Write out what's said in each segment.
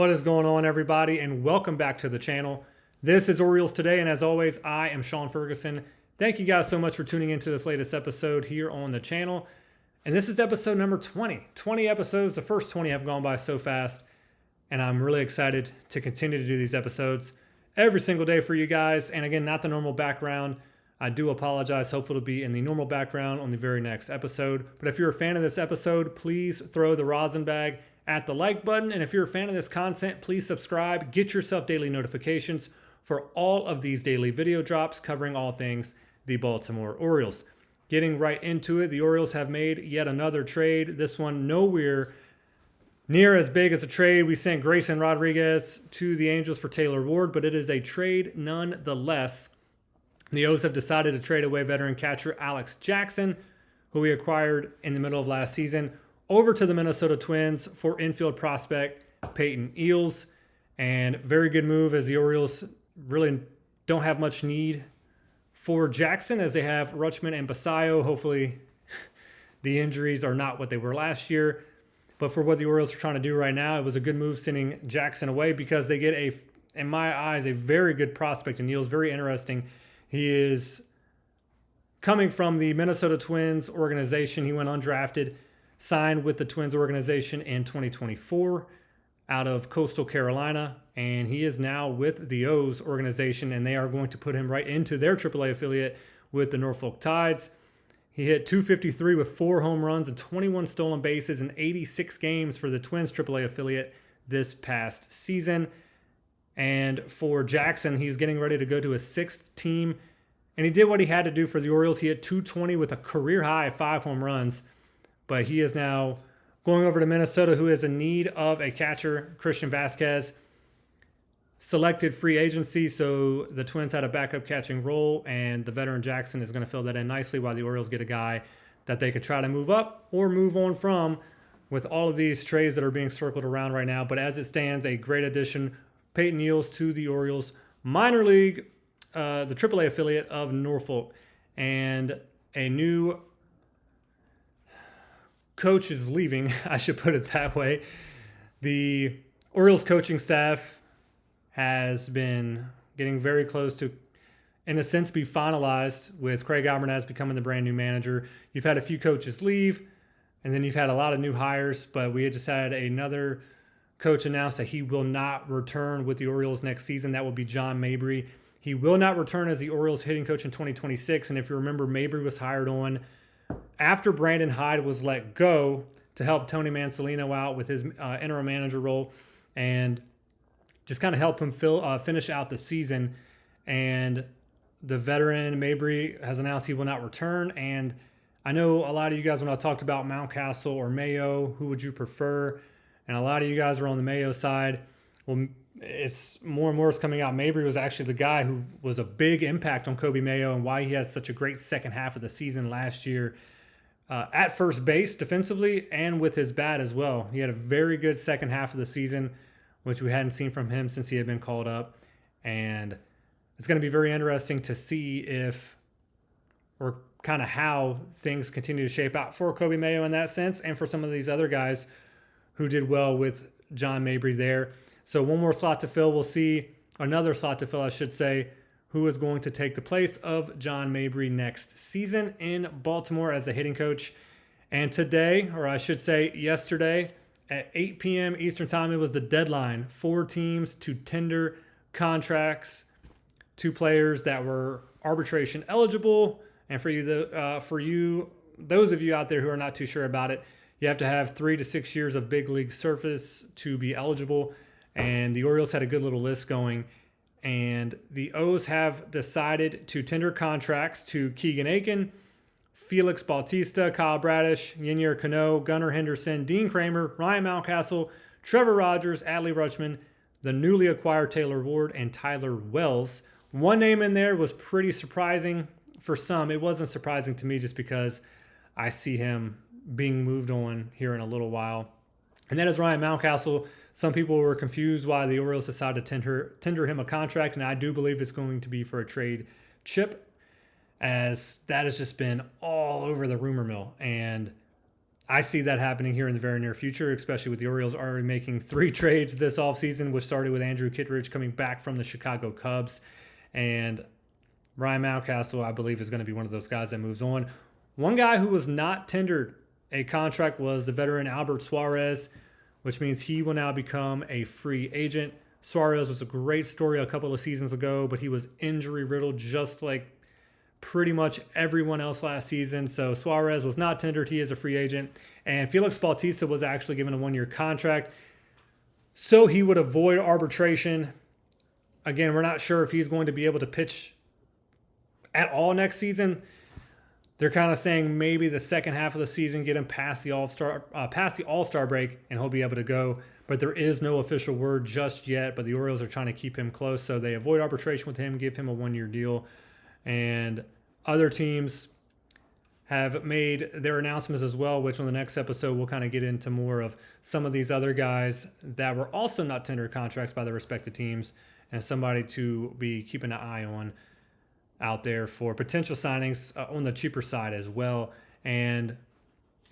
What is going on, everybody, and welcome back to the channel. This is Orioles Today, and as always, I am Sean Ferguson. Thank you guys so much for tuning into this latest episode here on the channel. And this is episode number 20. 20 episodes. The first 20 have gone by so fast, and I'm really excited to continue to do these episodes every single day for you guys. And again, not the normal background. I do apologize. Hopefully it'll be in the normal background on the very next episode. But if you're a fan of this episode, please throw the rosin bag at the like button. And if you're a fan of this content, please subscribe. Get yourself daily notifications for all of these daily video drops covering all things the Baltimore Orioles. Getting right into it, the Orioles have made yet another trade. This one nowhere near as big as a trade. We sent Grayson Rodriguez to the Angels for Taylor Ward, but it is a trade nonetheless. The O's have decided to trade away veteran catcher Alex Jackson, who we acquired in the middle of last season, over to the Minnesota Twins for infield prospect Peyton Eales. And very good move, as the Orioles really don't have much need for Jackson, as they have Rutschman and Basayo. Hopefully the injuries are not what they were last year. But for what the Orioles are trying to do right now, it was a good move sending Jackson away, because they get, in my eyes, a very good prospect in Eales. Very interesting. He is coming from the Minnesota Twins organization. He went undrafted, signed with the Twins organization in 2024 out of Coastal Carolina, and he is now with the O's organization, and they are going to put him right into their AAA affiliate with the Norfolk Tides. He hit .253 with 4 home runs and 21 stolen bases in 86 games for the Twins AAA affiliate this past season. And for Jackson, he's getting ready to go to his 6th team, and he did what he had to do for the Orioles. He hit .220 with a career high of 5 home runs. But he is now going over to Minnesota, who is in need of a catcher. Christian Vasquez selected free agency, so the Twins had a backup catching role, and the veteran Jackson is going to fill that in nicely, while the Orioles get a guy that they could try to move up or move on from with all of these trades that are being circled around right now. But as it stands, a great addition, Peyton Eales to the Orioles minor league, the AAA affiliate of Norfolk. And a new coach is leaving, I should put it that way. The Orioles coaching staff has been getting very close to, in a sense, be finalized, with Craig Almernaz becoming the brand new manager. You've had a few coaches leave, and then you've had a lot of new hires, but we had just had another coach announce that he will not return with the Orioles next season. That will be John Mabry. He will not return as the Orioles hitting coach in 2026, and if you remember, Mabry was hired on after Brandon Hyde was let go to help Tony Mansolino out with his interim manager role, and just kind of help him finish out the season. And the veteran Mabry has announced he will not return. And I know a lot of you guys, when I talked about Mountcastle or Mayo, who would you prefer? And a lot of you guys are on the Mayo side. Well, it's more and more is coming out. Mabry was actually the guy who was a big impact on Kobe Mayo, and why he had such a great second half of the season last year at first base defensively and with his bat as well. He had a very good second half of the season, which we hadn't seen from him since he had been called up. And it's going to be very interesting to see if, or kind of how, things continue to shape out for Kobe Mayo in that sense, and for some of these other guys who did well with John Mabry there. So one more slot to fill. We'll see another slot to fill, I should say, who is going to take the place of John Mabry next season in Baltimore as the hitting coach. And today, or I should say yesterday, at 8 p.m. Eastern Time, it was the deadline for teams to tender contracts to players that were arbitration eligible. And for you, those of you out there who are not too sure about it, you have to have 3 to 6 years of big league service to be eligible. And the Orioles had a good little list going. And the O's have decided to tender contracts to Keegan Aiken, Felix Bautista, Kyle Bradish, Yennier Cano, Gunnar Henderson, Dean Kramer, Ryan Mountcastle, Trevor Rogers, Adley Rutschman, the newly acquired Taylor Ward, and Tyler Wells. One name in there was pretty surprising for some. It wasn't surprising to me, just because I see him being moved on here in a little while. And that is Ryan Mountcastle. Some people were confused why the Orioles decided to tender him a contract, and I do believe it's going to be for a trade chip, as that has just been all over the rumor mill. And I see that happening here in the very near future, especially with the Orioles already making 3 trades this offseason, which started with Andrew Kittredge coming back from the Chicago Cubs. And Ryan Mountcastle, I believe, is going to be one of those guys that moves on. One guy who was not tendered a contract was the veteran Albert Suarez, which means he will now become a free agent. Suarez was a great story a couple of seasons ago, but he was injury riddled just like pretty much everyone else last season. So Suarez was not tendered. He is a free agent. And Felix Bautista was actually given a 1-year contract, so he would avoid arbitration. Again, we're not sure if he's going to be able to pitch at all next season. They're kind of saying maybe the second half of the season, get him past the All-Star break, and he'll be able to go. But there is no official word just yet. But the Orioles are trying to keep him close, so they avoid arbitration with him, give him a 1-year deal. And other teams have made their announcements as well, which on the next episode we'll kind of get into more of some of these other guys that were also not tendered contracts by their respective teams, and somebody to be keeping an eye on out there for potential signings on the cheaper side as well. And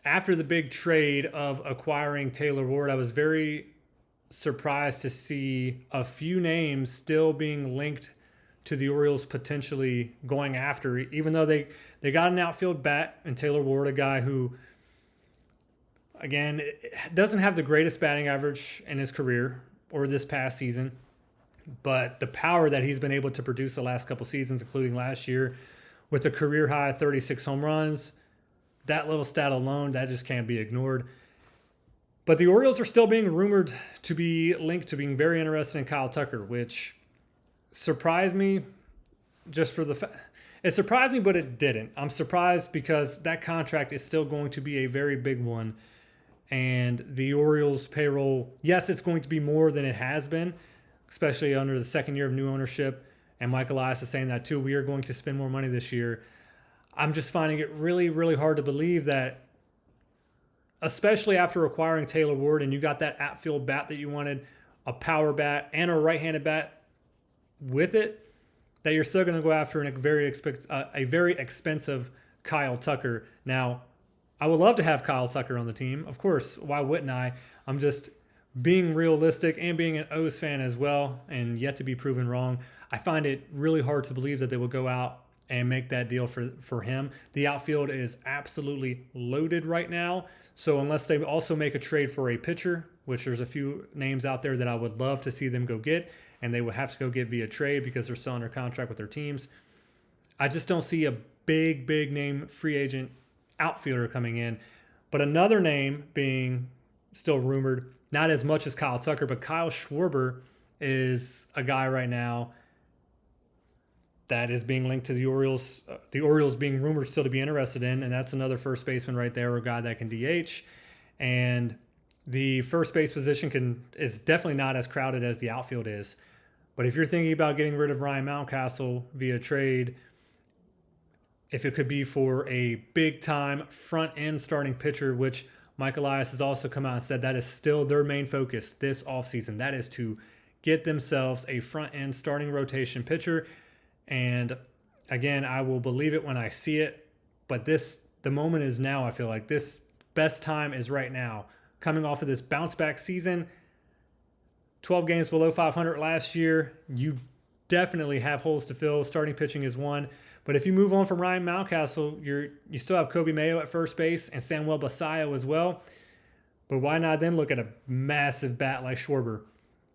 after the big trade of acquiring Taylor Ward, I was very surprised to see a few names still being linked to the Orioles potentially going after, even though they got an outfield bat in Taylor Ward, a guy who, again, doesn't have the greatest batting average in his career or this past season, but the power that he's been able to produce the last couple seasons, including last year, with a career high 36 home runs, that little stat alone, that just can't be ignored. But the Orioles are still being rumored to be linked to being very interested in Kyle Tucker, which surprised me just for the fact. It surprised me, but it didn't. I'm surprised because that contract is still going to be a very big one. And the Orioles payroll, yes, it's going to be more than it has been, especially under the second year of new ownership. And Mike Elias is saying that too. We are going to spend more money this year. I'm just finding it really, really hard to believe that, especially after acquiring Taylor Ward and you got that outfield bat that you wanted, a power bat and a right-handed bat with it, that you're still going to go after a very expensive Kyle Tucker. Now, I would love to have Kyle Tucker on the team. Of course, why wouldn't I? I'm just being realistic and being an O's fan as well, and yet to be proven wrong. I find it really hard to believe that they will go out and make that deal for him. The outfield is absolutely loaded right now. So unless they also make a trade for a pitcher, which there's a few names out there that I would love to see them go get, and they will have to go get via trade because they're still under contract with their teams, I just don't see a big name free agent outfielder coming in. But another name being still rumored, not as much as Kyle Tucker, but Kyle Schwarber is a guy right now that is being linked to the Orioles. The Orioles being rumored still to be interested in, and that's another first baseman right there, a guy that can DH. And the first base position is definitely not as crowded as the outfield is. But if you're thinking about getting rid of Ryan Mountcastle via trade, if it could be for a big-time front-end starting pitcher, which Mike Elias has also come out and said that is still their main focus this offseason. That is to get themselves a front-end starting rotation pitcher. And again, I will believe it when I see it. But the moment is now. I feel like this best time is right now. Coming off of this bounce-back season, 12 games below 500 last year, you definitely have holes to fill. Starting pitching is one. But if you move on from Ryan Mountcastle, you still have Kobe Mayo at first base and Samuel Basallo as well. But why not then look at a massive bat like Schwarber?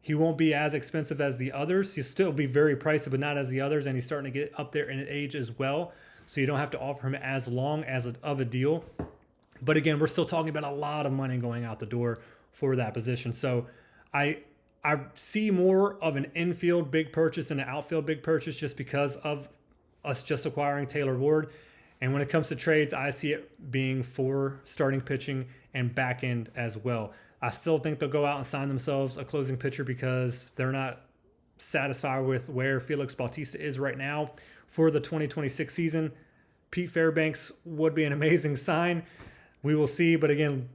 He won't be as expensive as the others. He'll still be very pricey, but not as the others. And he's starting to get up there in age as well. So you don't have to offer him as long of a deal. But again, we're still talking about a lot of money going out the door for that position. So I see more of an infield big purchase than an outfield big purchase just because of us just acquiring Taylor Ward. And when it comes to trades, I see it being for starting pitching and back end as well. I still think they'll go out and sign themselves a closing pitcher because they're not satisfied with where Felix Bautista is right now for the 2026 season. Pete Fairbanks would be an amazing sign. We will see. But again,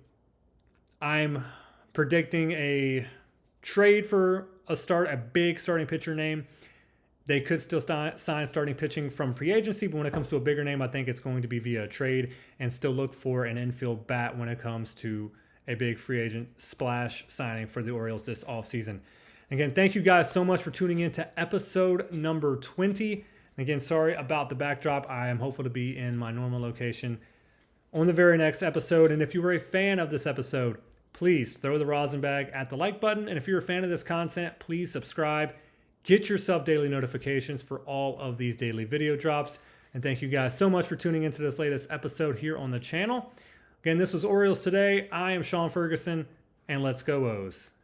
I'm predicting a trade for a big starting pitcher name, They could still sign starting pitching from free agency, but when it comes to a bigger name, I think it's going to be via a trade, and still look for an infield bat when it comes to a big free agent splash signing for the Orioles this offseason. Again, thank you guys so much for tuning in to episode number 20. Again, sorry about the backdrop. I am hopeful to be in my normal location on the very next episode. And if you were a fan of this episode, please throw the rosin bag at the like button. And if you're a fan of this content, please subscribe. Get yourself daily notifications for all of these daily video drops. And thank you guys so much for tuning into this latest episode here on the channel. Again, this was Orioles Today. I am Sean Ferguson, and let's go O's.